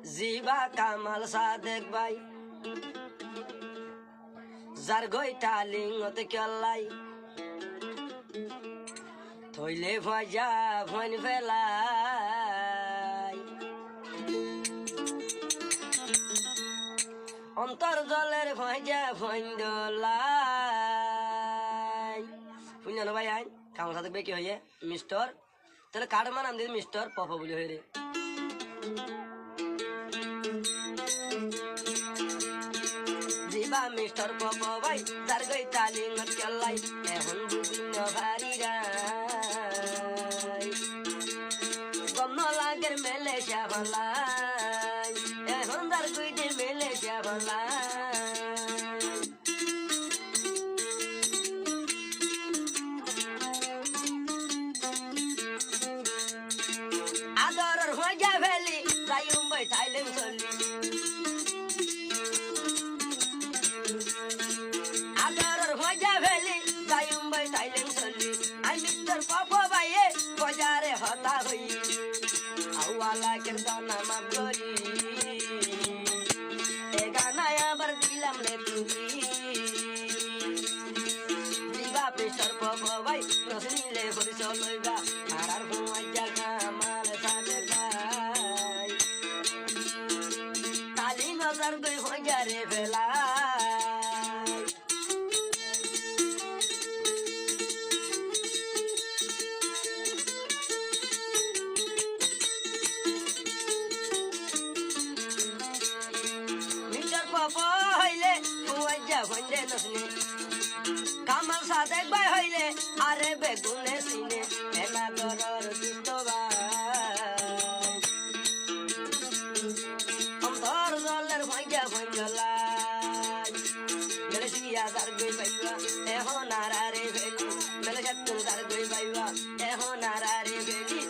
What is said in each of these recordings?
জিবা কামাল সাদেক ভাই যার গইটা লিঙ্গতে কেলাই থইলে ভজা ভন ফেলাই অন্তর জলের ভজা ভন দলাই শুনলেন ভাই আইন কামাল সাদেক ভাই কি হয়ে মিস্টার তাহলে কার নাম দিয়ে মিস্টার পপ বলি হয়ে রে জিবা মিস্টার পপ ভাই যার গইটা লিঙ্গতে কেলাই এখন বিভিন্ন ভারী লাগের মেলে শ্যামলাই এখন তার কুইটে মেলে শ্যামলাই আদরের হয়ে ফেলি যাই মুম্বাই থাইল্যান্ড চলি আদরের হয়ে ফেলি যাই মুম্বাই থাইল্যান্ড চলি আমি মিস্টার পপ ভাইয়ে বাজারে হতা হই আওয়ালা কেরদানা মাগরি এ গানা আবার দিলাম রে তুমি দিবা মিস্টার পপ ভাই নসনিলে পরিচয় লইবা আর হুয়া জায়গা আমার সাথে ভাই তালি নজর গই হইয়া রে বেলা হইলে হইলে নসনে কামাল সাদেক ভাই হইলে আরে বেগুনে সিনে এনা দরর দুষ্ট অন্তর জলের ভইয়া ভইলাই মেলে সিয়া দার গই পাইবা এখন আরে ভেলি মেলে সাতুন দার গই পাইবা এখন আরে ভেলি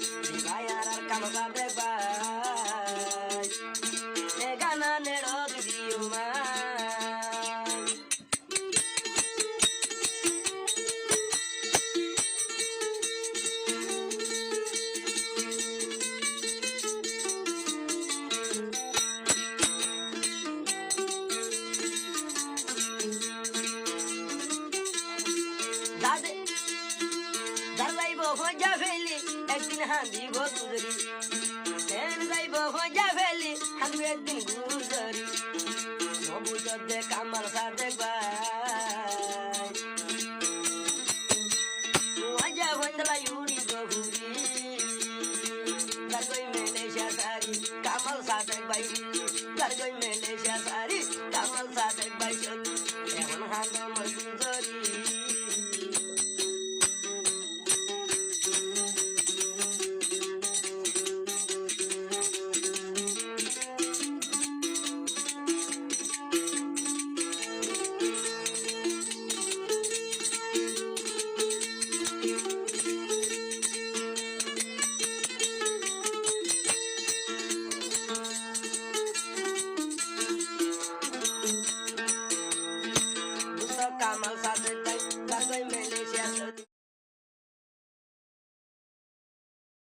ভাই আর কামাল সাদেক ভাই এ গানা নেড়ো দিও মা ভজা ফেলি একদিন হাঁদি গুজরি যাইব ভজা ফেলি হাঁদু একদিন গুজরি নবুজতে কামাল সাদেক ভাই ভজা ভন্দলা ইউরি গহুরি গার্গই মেলে শাসারি কামাল সাদেক ভাই গার্গই মেলে